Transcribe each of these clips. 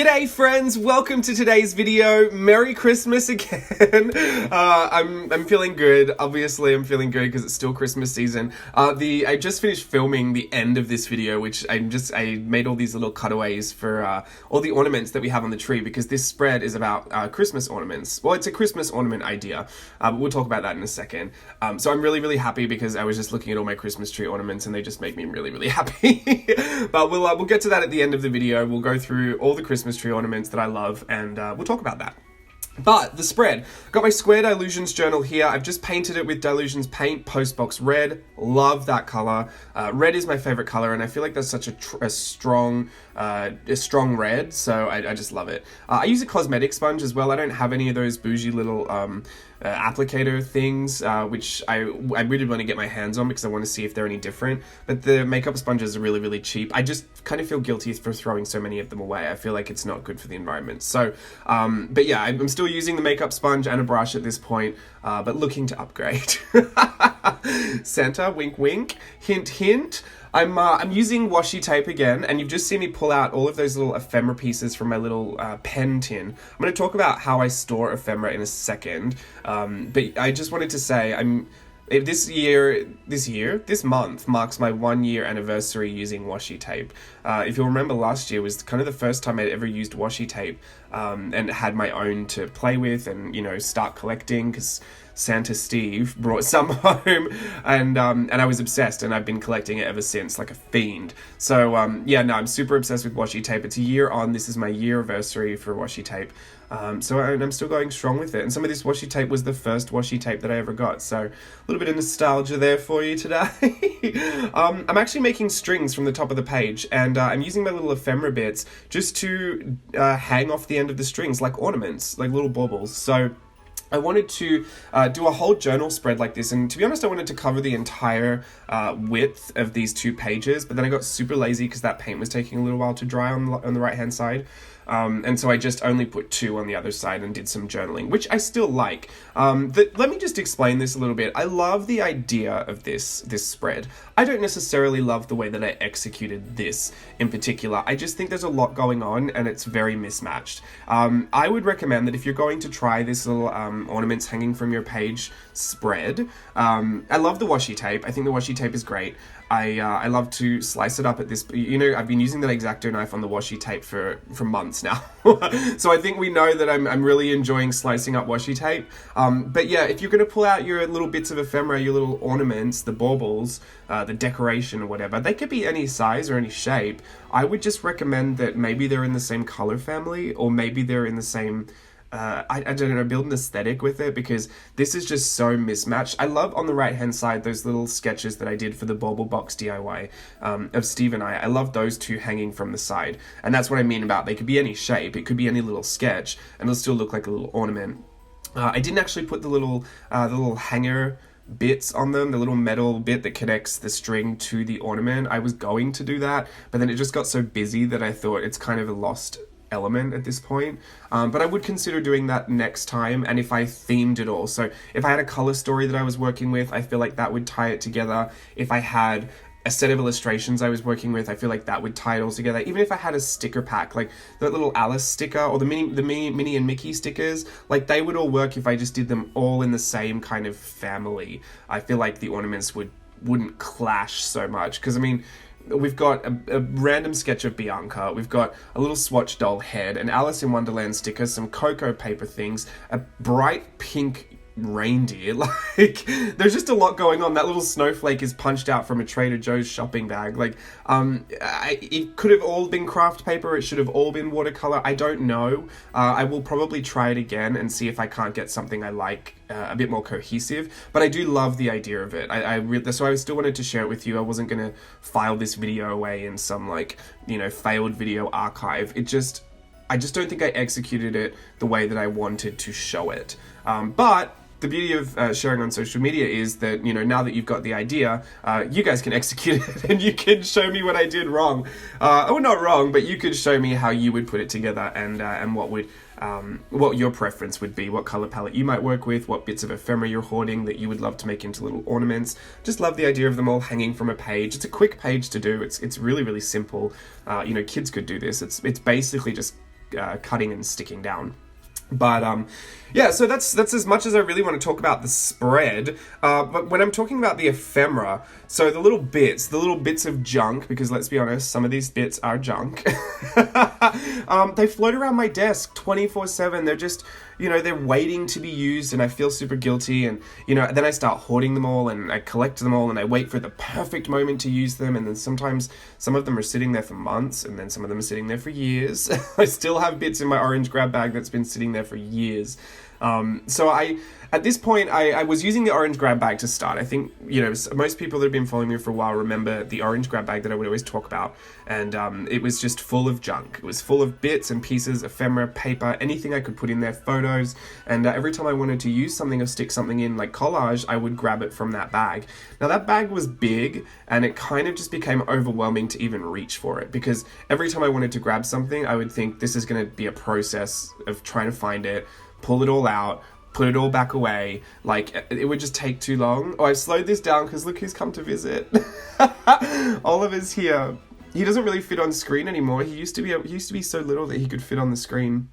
G'day friends, welcome to today's video. Merry Christmas again. I'm feeling good. Obviously I'm feeling good because it's still Christmas season. I just finished filming the end of this video, which I made all these little cutaways for all the ornaments that we have on the tree, because this spread is about Christmas ornaments. Well, it's a Christmas ornament idea, but we'll talk about that in a second. So I'm really happy because I was just looking at all my Christmas tree ornaments and they just make me really happy. But we'll get to that at the end of the video. We'll go through all the Christmas tree ornaments that I love, and we'll talk about that. But the spread, got my Square Dylusions journal here. I've just painted it with Dylusions paint, Postbox Red. Love that color. Red is my favorite color, and I feel like that's such a strong red, so I just love it. I use a cosmetic sponge as well. I don't have any of those bougie little applicator things, which I really want to get my hands on because I want to see if they're any different. But the makeup sponges are really cheap. I just kind of feel guilty for throwing so many of them away. I feel like it's not good for the environment. So, but yeah, I'm still using the makeup sponge and a brush at this point, but looking to upgrade. Santa, wink wink, hint hint. I'm using washi tape again, and you've just seen me pull out all of those little ephemera pieces from my little pen tin. I'm going to talk about how I store ephemera in a second, but I just wanted to say this month marks my 1 year anniversary using washi tape. If you'll remember, last year was kind of the first time I'd ever used washi tape, and had my own to play with and, you know, start collecting, because Santa Steve brought some home, and I was obsessed, and I've been collecting it ever since, like a fiend. So yeah, no, I'm super obsessed with washi tape. It's a year on. This is my year anniversary for washi tape. So I'm still going strong with it. And some of this washi tape was the first washi tape that I ever got. So a little bit of nostalgia there for you today. I'm actually making strings from the top of the page, and I'm using my little ephemera bits just to hang off the end of the strings like ornaments, like little baubles. So I wanted to do a whole journal spread like this, and to be honest, I wanted to cover the entire width of these 2 pages, but then I got super lazy because that paint was taking a little while to dry on the right-hand side. And so I just only put 2 on the other side and did some journaling, which I still like. Let me just explain this a little bit. I love the idea of this spread. I don't necessarily love the way that I executed this in particular. I just think there's a lot going on and it's very mismatched. I would recommend that if you're going to try this little ornaments hanging from your page spread, I love the washi tape. I think the washi tape is great. I love to slice it up at this, you know, I've been using that X-Acto knife on the washi tape for months now. So I think we know that I'm really enjoying slicing up washi tape. But yeah, if you're going to pull out your little bits of ephemera, your little ornaments, the baubles, the decoration or whatever, they could be any size or any shape. I would just recommend that maybe they're in the same color family, or maybe they're in the same I don't know, build an aesthetic with it, because this is just so mismatched. I love on the right hand side those little sketches that I did for the bauble box DIY of Steve and I love those 2 hanging from the side, and that's what I mean about they could be any shape. It could be any little sketch and it'll still look like a little ornament. I didn't actually put the little hanger bits on them, the little metal bit that connects the string to the ornament. I was going to do that, but then it just got so busy that I thought it's kind of a lost element at this point, but I would consider doing that next time, and if I themed it all. So if I had a color story that I was working with, I feel like that would tie it together. If I had a set of illustrations I was working with, I feel like that would tie it all together. Even if I had a sticker pack, like that little Alice sticker or the Minnie and Mickey stickers, like they would all work if I just did them all in the same kind of family. I feel like the ornaments wouldn't clash so much, because I mean, we've got a random sketch of Bianca, we've got a little Swatch doll head, an Alice in Wonderland sticker, some cocoa paper things, a bright pink reindeer. Like, there's just a lot going on. That little snowflake is punched out from a Trader Joe's shopping bag. Like, it could have all been craft paper, it should have all been watercolor. I don't know. I will probably try it again and see if I can't get something I like a bit more cohesive, but I do love the idea of it. So I still wanted to share it with you. I wasn't going to file this video away in some, like, you know, failed video archive. I just don't think I executed it the way that I wanted to show it. But the beauty of sharing on social media is that, you know, now that you've got the idea, you guys can execute it and you can show me what I did wrong. Oh, not wrong, but you could show me how you would put it together, and what your preference would be, what color palette you might work with, what bits of ephemera you're hoarding that you would love to make into little ornaments. Just love the idea of them all hanging from a page. It's a quick page to do. It's really simple. You know, kids could do this. It's basically just cutting and sticking down. But yeah, so that's as much as I really want to talk about the spread. But when I'm talking about the ephemera, so the little bits of junk, because let's be honest, some of these bits are junk. They float around my desk 24/7. They're just, they're waiting to be used, and I feel super guilty. And then I start hoarding them all, and I collect them all, and I wait for the perfect moment to use them. And then sometimes some of them are sitting there for months, and then some of them are sitting there for years. I still have bits in my orange grab bag that's been sitting there for years. So at this point, I was using the orange grab bag to start. I think, most people that have been following me for a while remember the orange grab bag that I would always talk about. And it was just full of junk. It was full of bits and pieces, ephemera, paper, anything I could put in there, photos. And every time I wanted to use something or stick something in, like collage, I would grab it from that bag. Now, that bag was big, and it kind of just became overwhelming to even reach for it. Because every time I wanted to grab something, I would think this is going to be a process of trying to find it, pull it all out, put it all back away. Like, it would just take too long. Oh, I've slowed this down because look who's come to visit. Oliver's here. He doesn't really fit on screen anymore. He used to be so little that he could fit on the screen.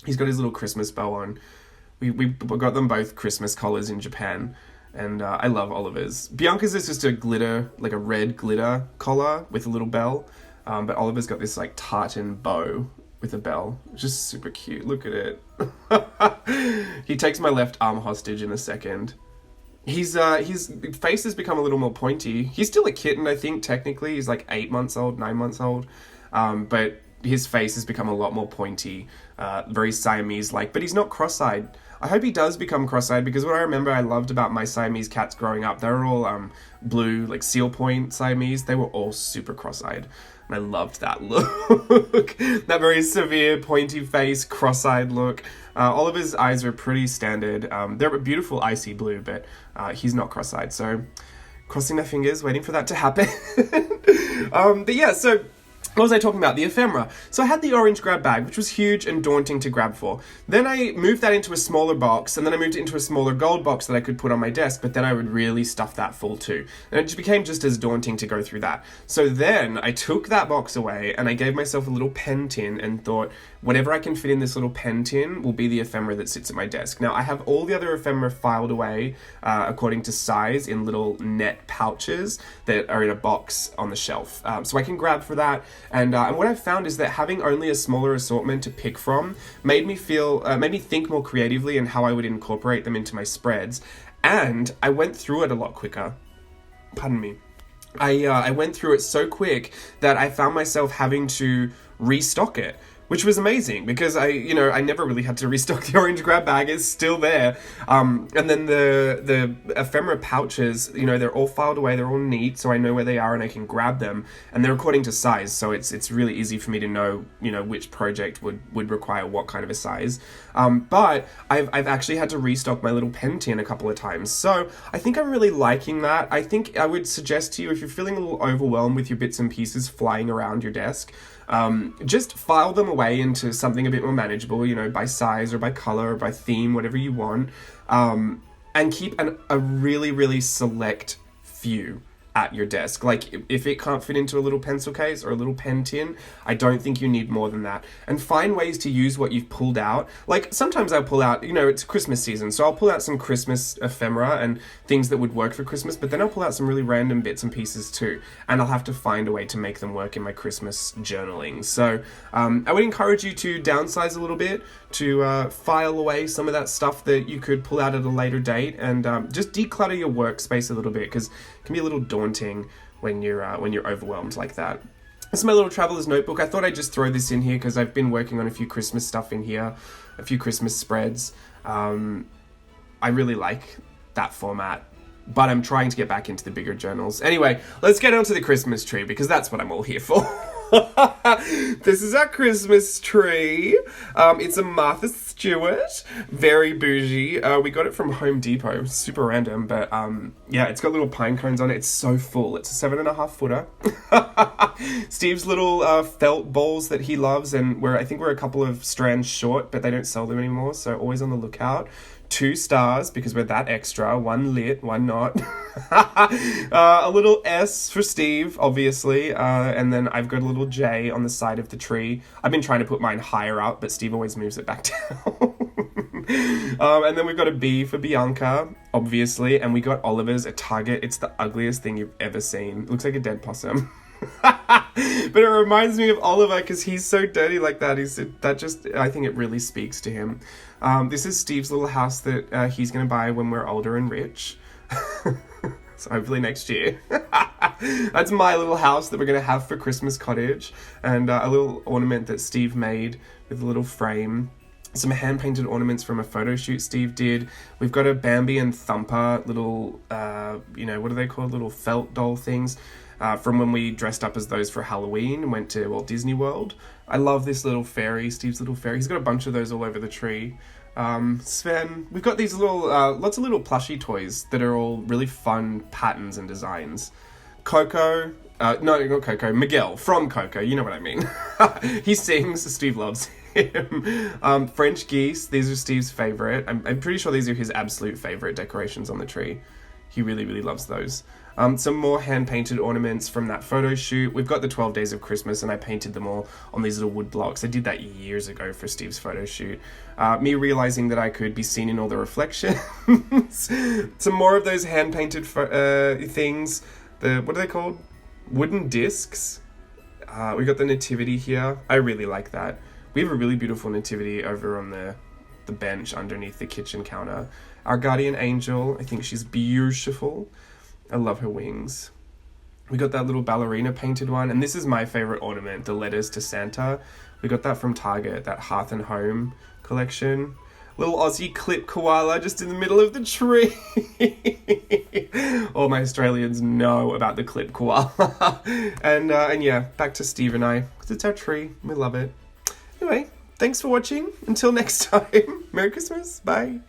He's got his little Christmas bow on. We got them both Christmas collars in Japan, and I love Oliver's. Bianca's is just a glitter, like a red glitter collar with a little bell, but Oliver's got this like tartan bow with a bell. Just super cute. Look at it. He takes my left arm hostage in a second. His face has become a little more pointy. He's still a kitten, I think, technically. He's like 9 months old. But his face has become a lot more pointy, very Siamese-like. But he's not cross-eyed. I hope he does become cross-eyed, because what I remember I loved about my Siamese cats growing up, they were all blue, like seal point Siamese. They were all super cross-eyed. And I loved that look. That very severe, pointy face, cross-eyed look. Oliver's eyes are pretty standard. They're a beautiful icy blue, but he's not cross-eyed. So, crossing my fingers, waiting for that to happen. But yeah, so what was I talking about? The ephemera. So I had the orange grab bag, which was huge and daunting to grab for. Then I moved that into a smaller box, and then I moved it into a smaller gold box that I could put on my desk, but then I would really stuff that full too. And it just became just as daunting to go through that. So then I took that box away, and I gave myself a little pen tin and thought, whatever I can fit in this little pen tin will be the ephemera that sits at my desk. Now, I have all the other ephemera filed away according to size in little net pouches that are in a box on the shelf. So I can grab for that. And what I've found is that having only a smaller assortment to pick from made me think more creatively in how I would incorporate them into my spreads. And I went through it a lot quicker. Pardon me. I went through it so quick that I found myself having to restock it, which was amazing because I never really had to restock the orange grab bag. It's still there. And then the ephemera pouches, they're all filed away. They're all neat, so I know where they are and I can grab them. And they're according to size, so it's really easy for me to know, which project would require what kind of a size. But I've actually had to restock my little pen tin a couple of times. So I think I'm really liking that. I think I would suggest to you, if you're feeling a little overwhelmed with your bits and pieces flying around your desk, just file them away into something a bit more manageable, by size or by color or by theme, whatever you want, and keep a really, really select few at your desk. Like, if it can't fit into a little pencil case or a little pen tin, I don't think you need more than that. And find ways to use what you've pulled out. Like, sometimes I'll pull out, it's Christmas season, so I'll pull out some Christmas ephemera and things that would work for Christmas, but then I'll pull out some really random bits and pieces too, and I'll have to find a way to make them work in my Christmas journaling. So I would encourage you to downsize a little bit, to file away some of that stuff that you could pull out at a later date, and just declutter your workspace a little bit, because it can be a little daunting when you're overwhelmed like that. This is my little traveler's notebook. I thought I'd just throw this in here because I've been working on a few Christmas stuff in here, a few Christmas spreads. I really like that format, but I'm trying to get back into the bigger journals. Anyway, let's get onto the Christmas tree, because that's what I'm all here for. This is our Christmas tree. It's a Martha Stewart, very bougie. We got it from Home Depot, super random, but yeah, it's got little pine cones on it. It's so full. It's a 7.5 footer. Steve's little felt balls that he loves, and I think we're a couple of strands short, but they don't sell them anymore, so always on the lookout. 2 stars because we're that extra, 1 lit, 1 not. A little S for Steve, obviously, and then I've got a little J on the side of the tree. I've been trying to put mine higher up, but Steve always moves it back down. And then we've got a B for Bianca, obviously, and we got Oliver's at Target. It's the ugliest thing you've ever seen. It looks like a dead possum. But it reminds me of Oliver because he's so dirty like that. I think it really speaks to him. This is Steve's little house that he's going to buy when we're older and rich. So hopefully next year. That's my little house that we're going to have for Christmas cottage, and a little ornament that Steve made with a little frame. Some hand-painted ornaments from a photo shoot Steve did. We've got a Bambi and Thumper little, what are they called? Little felt doll things from when we dressed up as those for Halloween and went to Walt Disney World. I love this little fairy, Steve's little fairy. He's got a bunch of those all over the tree. Sven, we've got these little, lots of little plushie toys that are all really fun patterns and designs. Coco, no, not Coco, Miguel from Coco, you know what I mean. He sings, Steve loves him. French geese, these are Steve's favorite. I'm pretty sure these are his absolute favorite decorations on the tree. He really, really loves those. Some more hand-painted ornaments from that photo shoot. We've got the 12 Days of Christmas, and I painted them all on these little wood blocks. I did that years ago for Steve's photo shoot. Me realizing that I could be seen in all the reflections. Some more of those hand-painted things. What are they called? Wooden discs. We got the nativity here. I really like that. We have a really beautiful nativity over on the bench underneath the kitchen counter. Our guardian angel, I think she's beautiful. I love her wings. We got that little ballerina painted one, and this is my favorite ornament, the letters to Santa. We got that from Target, that Hearth and Home collection. Little Aussie clip koala just in the middle of the tree. All my Australians know about the clip koala. And yeah, back to Steve and I, because it's our tree. We love it. Anyway, thanks for watching. Until next time, Merry Christmas. Bye.